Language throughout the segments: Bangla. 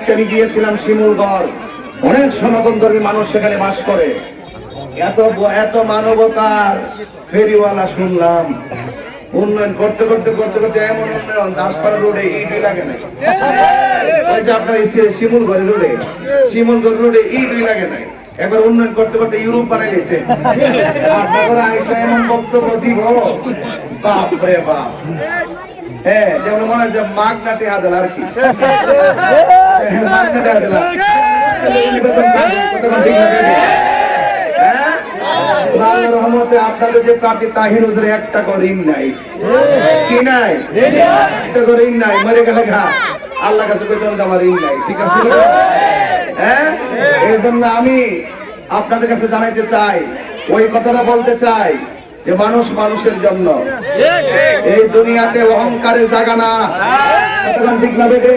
আজকে আমি গিয়েছিলাম শিমুলগড়, অনেক সনাতন ধর্মী মানুষ সেখানে বাস করে। এত এত মানবতার ফেরিওয়ালা শুনলাম। উন্নয়ন করতে করতে করতে করতে এমন উন্নয়ন, দাসপাড়া রোডে ইটই লাগে নাই। ওই যে আপনার শিমুলগড় রোডে, শিমুলগড় রোডে ইটই লাগে নাই। এবার উন্নয়ন করতে করতে ইউরোপ বানাই গেছে। আপনাদের আইসা এমন বক্তব্য দিব, বাপ রে বাপ। হ্যাঁ, যেমন মনে হয় যে মাগনা টেহা দিল আর কি, মাগনা টেহা দিল। রহমতে আপনাদের যে প্রার্থী তাহির হুজুরের একটা করে ঋণ নাই, কি নাই, একটা করে ঋণ নাই। মরে গেলে খা আল্লাহ কাছে কইতে আমার ঋণ নাই, ঠিক আছে? হ্যাঁ, এই জন্য আমি আপনাদের কাছে জানাইতে চাই, ওই কথাটা বলতে চাই যে মানুষ মানুষের জন্য, এই দুনিয়াতে অহংকারের জায়গা না, ঠিক না বেটে?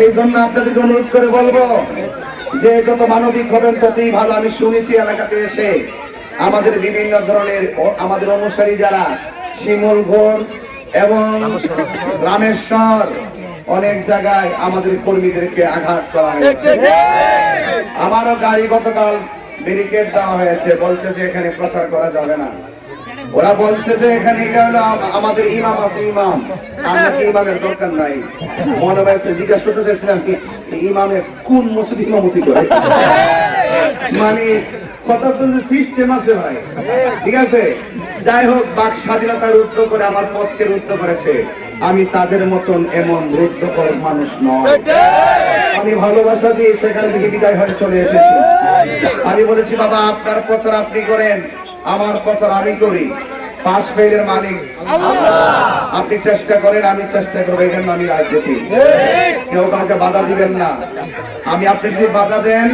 এই জন্য আপনাদেরকে অনুরোধ করে বলবো যে যত মানবিক হবেন ততই ভালো। আমি শুনেছি এলাকাতে এসে আমাদের বিভিন্ন ধরনের আমাদের অনুসারী যারা শিমুলগড় এবং রামেশ্বর অনেক জায়গায় আমাদের কর্মীদেরকে আঘাত করা হয়েছে। আমারও গাড়ি গতকাল ব্যারিকেড দেওয়া হয়েছে, বলছে যে এখানে প্রচার করা যাবে না। ওরা বলছে যে এখানে আমাদের ইমাম আছে, ইমাম, আমাদের ইমামের দরকার নাই। মনে হয়েছে জিজ্ঞাসা করতে চাইছিলাম কি ইমামে কোন মসজিদ ইমামতি করে, মানে কথা তো সিস্টেম আছে ভাই, ঠিক আছে? যাই হোক, বাক স্বাধীনতার রুদ্ধ করে আমার পথকে রুদ্ধ করেছে। আমি তাদের মতন এমন রুদ্ধকর মানুষ নয়। আমি ভালোবাসা দিয়ে সেখান থেকে বিদায় হয়ে চলে এসেছি। আমি বলেছি বাবা আপনার প্রচার আপনি করেন, আমার প্রচার আমি করি। পাস ফেলের মালিক আপনি চেষ্টা করেন, আমি চেষ্টা করবো। এই জন্য আমি রাজনীতি, কেউ কাউকে বাধা দিবেন না। আমি আপনি যদি বাধা দেন,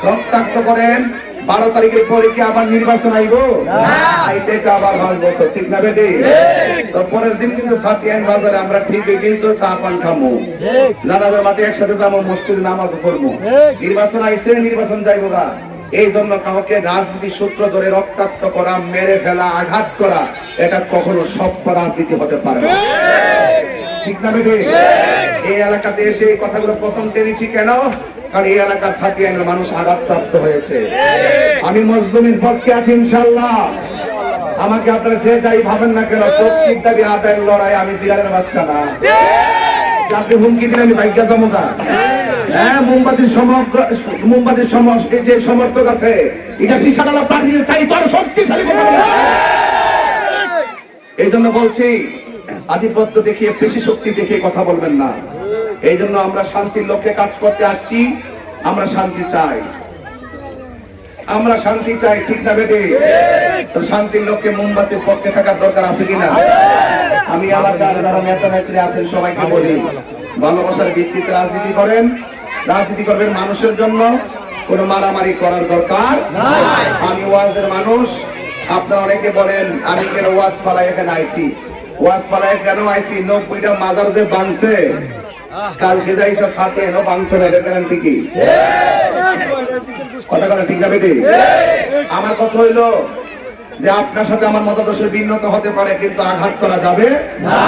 রক্তাক্ত করেন, 12 তারিখের পরে কি আবার নির্বাচন আইব? আইতে তো আবার 5 বছর, ঠিক না বেটি? তো পরের দিন কিন্তু সাতিয়ান বাজারে আমরা ঠিকই কিন্তু চা পান খামু, জানাজার মাঠে একসাথে যাবো, মসজিদে নামাজ পড়বো। নির্বাচন আইছে, নির্বাচন যাইবো গা। এই জন্য কাউকে রাজনীতি সূত্র ধরে রক্তাক্ত করা, মেরে ফেলা, আঘাত করা, এটা কখনো সভ্য রাজনীতি হতে পারে না, ঠিক না বেটি? এই এলাকাতে এসে এই কথাগুলো প্রথম টেনেছি কেন? কারণ এই এলাকার সাতিয়ানের মানুষ আঘাতপ্রাপ্ত হয়েছে। আমি মজলুমের পক্ষে আছি ইনশাআল্লাহ। আমাকে আপনারা যে যাই ভাবেন না কেন, প্রত্যেক দাবি আদায়ের লড়াই, আমি বিড়ালের বাচ্চা না। আপনি হুমকি দিলে আমি ভাগ্য জমকা। হ্যাঁ, মোমবাতির যে সমর্থক আছে, এটা শিশাডালা পাঠিয়ে চাই তো আরো শক্তিশালী কথা বলে। এই জন্য বলছি, আধিপত্য দেখিয়ে, পেশি শক্তি দেখিয়ে কথা বলবেন না। এই জন্য আমরা শান্তির লক্ষ্যে কাজ করতে আসছি। আমরা শান্তি চাই, আমরা শান্তি চাই, ঠিক না বেটে? তো শান্তির লক্ষ্যে মোমবাতির পক্ষে থাকার দরকার আছে কিনা? আমি এলাকার যারা নেতা নেত্রী আছেন সবাইকে বলি, ভালোবাসার ভিত্তিতে রাজনীতি করেন, রাজনীতি করবেন মানুষের জন্য, কোনো মারামারি করার দরকার নাই। আমি ওয়াজের মানুষ। আপনারা অনেকে বলেন আমি কেন ওয়াজ ফালায় এখানে আইছি। ওয়াজ ফালায় কেন আইছি? 90টা মাজার যে বাংছে, কালকে যাই সব সাথে এনো বাংতে হবে, গ্যারান্টি কি? কথা কথা ঠিক না বেটি? আমার কথা হইলো যে আপনার সাথে আমার মতাদর্শের ভিন্নতা হতে পারে, কিন্তু আঘাত করা যাবে না।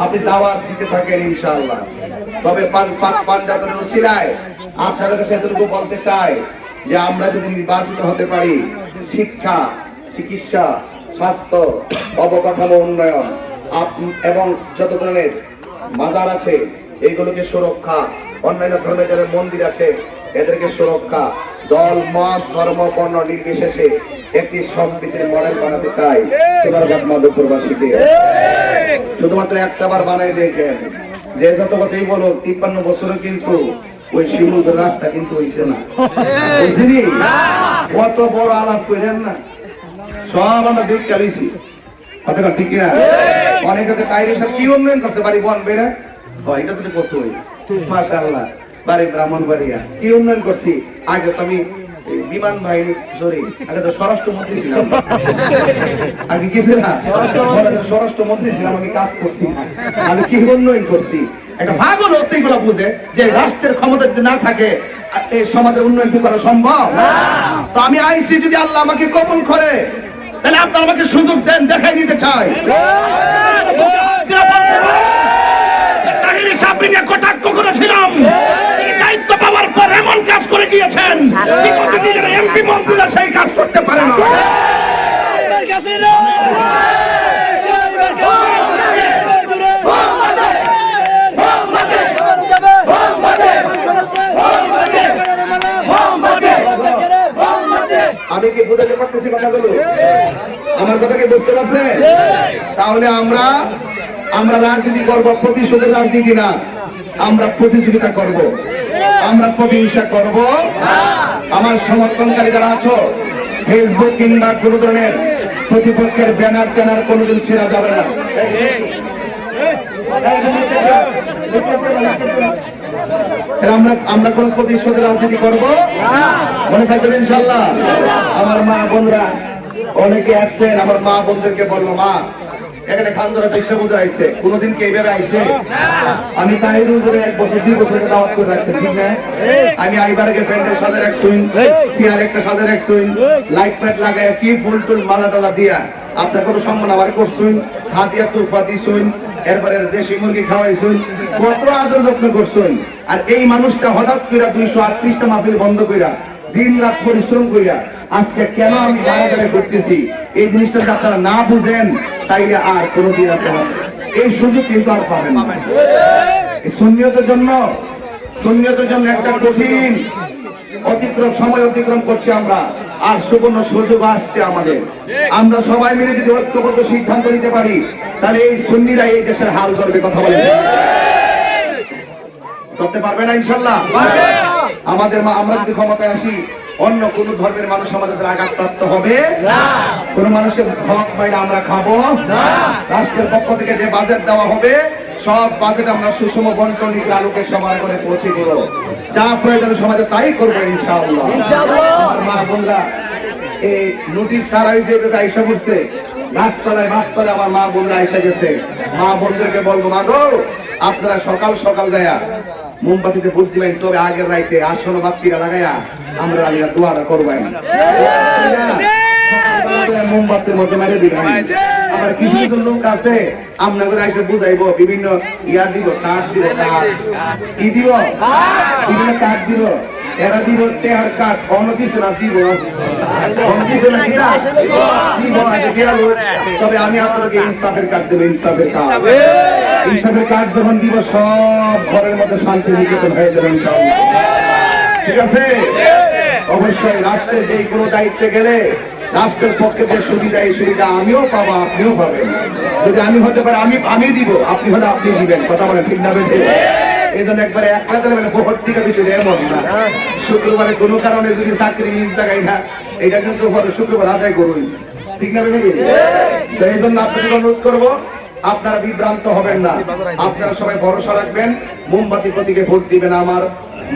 আপনি দাওয়াত দিতে থাকেন ইনশাআল্লাহ। তবে পাঞ্জাবের উসিলায় আপনাদের কাছে এতটুকু বলতে চাই যে আমরা যদি নির্বাচিত হতে পারি, শিক্ষা, চিকিৎসা, স্বাস্থ্য, অবকাঠামো উন্নয়ন এবং যত ধরনের মাজার আছে এইগুলোকে সুরক্ষা, অন্যান্য ধরনের যারা মন্দির আছে এদেরকে সুরক্ষা, দল মত ধর্ম বর্ণ নির্বিশেষে একটি সম্প্রীতির মডেল বানাতে চাই সোনারঘাট মধ্যপুরবাসীকে। শুধুমাত্র একটা বার বানাই দেখেন, যে যত কথাই বলো 53 বছরও কিন্তু ওই শিমুলগড় রাস্তা কিন্তু হইছে না, বুঝিনি? কত বড় আলাপ করেন না, সব আমরা দেখ কালিছি, কথা ঠিক না? অনেকে তাইরে সব কি উন্নয়ন করছে, বাড়ি বন বেড়া, এটা তো কত হই, মাশাআল্লাহ, বাড়ি ব্রাহ্মণবাড়িয়া কি উন্নয়ন করছি। আগে তো আমি বিমান বাহিনী, সরি আগে তো স্বরাষ্ট্রমন্ত্রী ছিলাম, আগে কি ছিলাম? স্বরাষ্ট্রমন্ত্রী ছিলাম, আমি কাজ করছি, আমি কি উন্নয়ন করছি। একটা ভাগ হলো এইগুলো বুঝে যে রাষ্ট্রের ক্ষমতা যদি না থাকে এই সমাজের উন্নয়ন কি করা সম্ভব? তো আমি আইসি, যদি আল্লাহ আমাকে কবুল করে তাহলে আপনারা আমাকে সুযোগ দেন, দেখাই দিতে চাই। কটাক্ষ করেছিলাম, দায়িত্ব মন্ত্রীরা সেই কাজ করতে পারে না। আমি কি বুঝাতে পারতেছি কথাগুলো? আমার কথা কি বুঝতে পারছেন? তাহলে আমরা রাজনীতি করব, প্রতিশোধের রাজনীতি না, আমরা প্রতিযোগিতা করব, আমরা প্রতিহিংসা করব। আমার সমর্থনকারী যারা আছো, ফেসবুক কিংবা কোন ধরনের প্রতিপক্ষের ব্যানার ট্যানার কোনোদিন ছেড়া যাবে না। আমরা কোন প্রতিশোধের রাজনীতি করব, মনে থাকবেন ইনশাআল্লাহ। আমার মা বোনরা অনেকে আসছেন, আমার মা বোনদেরকে বলবো, মা এখানে খান ধরা বিশ্ব বুঝে আইছে, কোনোদিন কে এইভাবে আইছে? আমি তাহিরুল ধরে 1 বছর 2 বছর দাওয়াত করে রাখছি, ঠিক না? আমি আইবারকে প্যান্ডেল সাজার এক সুইন, সিয়ার একটা সাজার এক সুইন, লাইট প্যাট লাগায় কি ফুল টুল মালা টালা দিয়া আপনার কোনো সম্মান আমার করছুন, হাতিয়া তুফা দিছুন, এরপরে দেশি মুরগি খাওয়াইছুন, কত আদর যত্ন করছুন। আর এই মানুষটা হঠাৎ করে 238টা মাহফিল বন্ধ কইরা দিন রাত পরিশ্রম কইরা আজকে কেন আমি দাঁড়াদাঁড়ি করতেছি, এই জিনিসটা যদি আপনারা না বুঝেন তাইলে আর কোনোদিন আপনারা এই সুযোগ কিন্তু আর পাবেন না। সুন্নিয়তের জন্য একটা কঠিন সময় অতিক্রম করছি আমরা, আর সুবর্ণ সুযোগ আসছে আমাদের। আমরা সবাই মিলে যদি ঐক্যবদ্ধ সিদ্ধান্ত নিতে পারি, তাহলে এই সুন্নিরা এই দেশের হাল ধরবে। কথা বলেন, করতে পারবে না ইনশাল্লাহ? আমরা যদি ক্ষমতায় আসি, অন্য কোন ধর্মের মানুষ আমাদের আঘাতপ্রাপ্ত হবে না, কোন মানুষের হক পাইলে আমরা খাবো না। রাষ্ট্রের পক্ষ থেকে যে বাজেট দেওয়া হবে, সব বাজেট আমরা সুষম বন্টন নীতি আলোকে সমান করে পৌঁছে দেব। যা প্রয়োজন সমাজে তাই করবো ইনশাআল্লাহ। মা বোনরা এই নোটিশ ছাড়াই যে আইসা করছে, গাছতলায় মাছতলায় আমার মা বোনরা আইসা গেছে। মা বোনদেরকে বলবো, মা গো আপনারা সকাল সকাল যায়া মোমবাতিতে ভোট দিবেন, তবে আগের রাইতে আসন বাতিটা লাগাইয়া আমরা দোয়াটা করবেন, মোমবাতির মধ্যে মেরে দিবেন। আবার কিছু কিছু লোক আছে আপনাদের এসে বুঝাইবো, বিভিন্ন ইয়ার দিব, কাঠ দিব, কি দিব, বিভিন্ন কাঠ দিব, এরা দিব টেহার কাঠ, অন্য কিছু না দিব, অন্য কিছু না দিব। তবে আমি আপনাকে ইনসাফের কাঠ দেবো, ইনসাফের কাঠ যখন দিব, সব ঘরের মধ্যে শান্তি নিকেতন হয়ে যাবে ইনশাআল্লাহ। ঠিক আছে? অবশ্যই রাষ্ট্রের যে কোনো দায়িত্বে গেলে রাষ্ট্রের পক্ষে যে সুবিধা, এই সুবিধা আমিও পাবো, আপনিও পাবেন। যদি আমি হতে পারে আমি দিব, আপনি হলে আপনি দিবেন। কথা বলেন, ঠিক না? এই জন্য একবারে একলা দিলে মানে ভোট থেকে বিষয় এমন না। শুক্রবারে কোনো কারণে যদি চাকরি নিজ জায়গায় না, এটা কিন্তু শুক্রবার আদায় করুন, ঠিক না? তো এই জন্য আপনাকে অনুরোধ করবো, আপনারা বিভ্রান্ত হবেন না, আপনারা সবাই ভরসা রাখবেন, মোমবাতি প্রতীকে ভোট দিবেন। আমার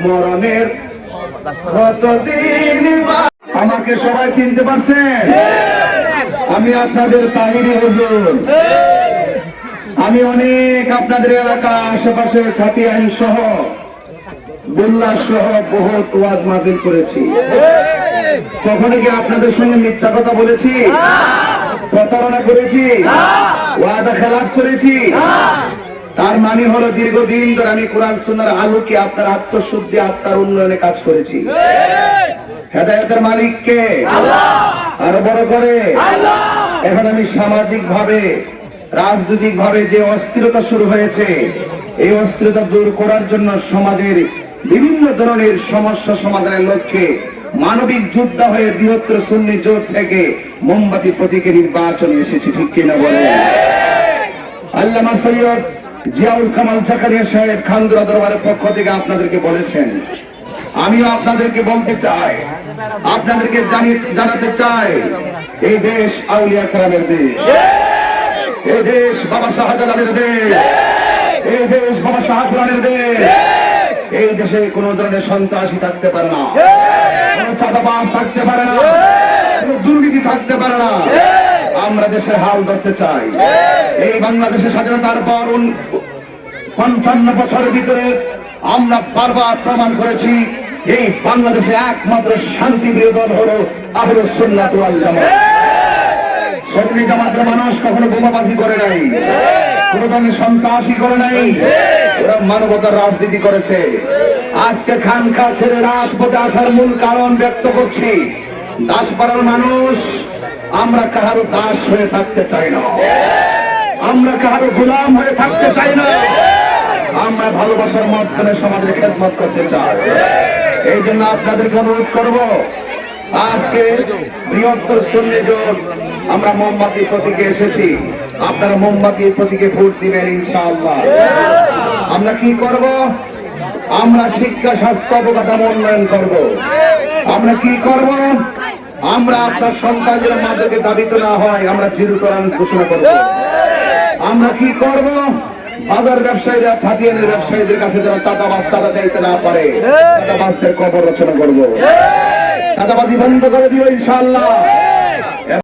মরণের কতদিন, আমাকে সবাই চিনতে পারছেন? আমি আপনাদের তাহিরি হুজুর। আমি অনেক আপনাদের এলাকা আশেপাশে ছাতিয়ান সহ বুল্লা সহ বহুত ওয়াজ মাহফিল করেছি। কখনো কি আপনাদের সঙ্গে মিথ্যা কথা বলেছি, প্রতারণা করেছি, ওয়াদা খেলাফ করেছি? তার মানে হলো দীর্ঘদিন ধরে আমি কোরআন সুন্নাহর আলোকে আপনার আত্মশুদ্ধি, আত্মার উন্নয়নে কাজ করেছি। হেদায়েতের মালিক কে? আরো বড় করে এখন আমি সামাজিক ভাবে, রাজনৈতিক ভাবে যে অস্থিরতা শুরু হয়েছে, এই অস্থিরতা দূর করার জন্য সমাজের বিভিন্ন ধরনের সমস্যা সমাধানের লক্ষ্যে মানবিক যোদ্ধা হয়ে বৃহত্তর সুন্নি জোট থেকে মোমবাতি প্রতীকে নির্বাচনে এসেছি, ঠিক কিনা বলেন? আল্লামা সৈয়দ জিয়াউল কামাল জাকারিয়া সাহেব খানদুরা দরবারের পক্ষ থেকে আপনাদেরকে বলেছেন, আমিও আপনাদেরকে বলতে চাই, আপনাদেরকে জানাতে চাই, এই দেশ আউলিয়া কেরামের দেশ, এই দেশ বাবা শাহজালালের দেশ, এই দেশ বাবা শাহজালালের দেশ। এই দেশে কোন ধরনের সন্ত্রাসী থাকতে পারে না, কোন চাঁদাবাজ থাকতে পারে না, কোন দুর্নীতি থাকতে পারে না। আমরা দেশের হাল ধরতে চাই। এই বাংলাদেশের স্বাধীনতার পর 55 বছরের ভিতরে আমরা বারবার প্রমাণ করেছি, এই বাংলাদেশে একমাত্র শান্তিপ্রিয় দল হলো আহলুস সুন্নাত ওয়াল জামাত। সুন্নি জামাতের মানুষ কখনো বোমাবাজি করে নাই, কোন ধরনের সন্ত্রাসী করে নাই, ওরা মানবতার রাজনীতি করেছে। আজকে খানকা ছেড়ে রাজপথে আসার মূল কারণ ব্যক্ত করছি, দাসপাড়ার মানুষ আমরা কাহারো দাস হয়ে থাকতে চাই না, আমরা কাহারো গোলাম হয়ে থাকতে চাই না, আমরা ভালোবাসার মাধ্যমে সমাজের খেদমত করতে চাই। এই জন্য আপনাদেরকে অনুরোধ করব, আজকে বৃহত্তর সুন্নি জোট আমরা মোমবাতি প্রতীকে এসেছি, আপনারা মোমবাতির প্রতীকে ভোট দিবেন ইনশাআল্লাহ। আমরা কি করব? আমরা শিক্ষা স্বাস্থ্য অবকাঠামো উন্নয়ন করব। আমরা কি করব? আমরা আপনার সন্তানদের মাদকে দাবিত না হয় আমরা জিরো টলারেন্স ঘোষণা করব। আমরা কি করব? বাজার ব্যবসায়ীরা, ছাতিয়ানের ব্যবসায়ীদের কাছে যারা চাঁদা চাইতে না পারে, চাঁদাবাজদের কবর রচনা করব। চাঁদাবাজি বন্ধ করে দিব ইনশাআল্লাহ।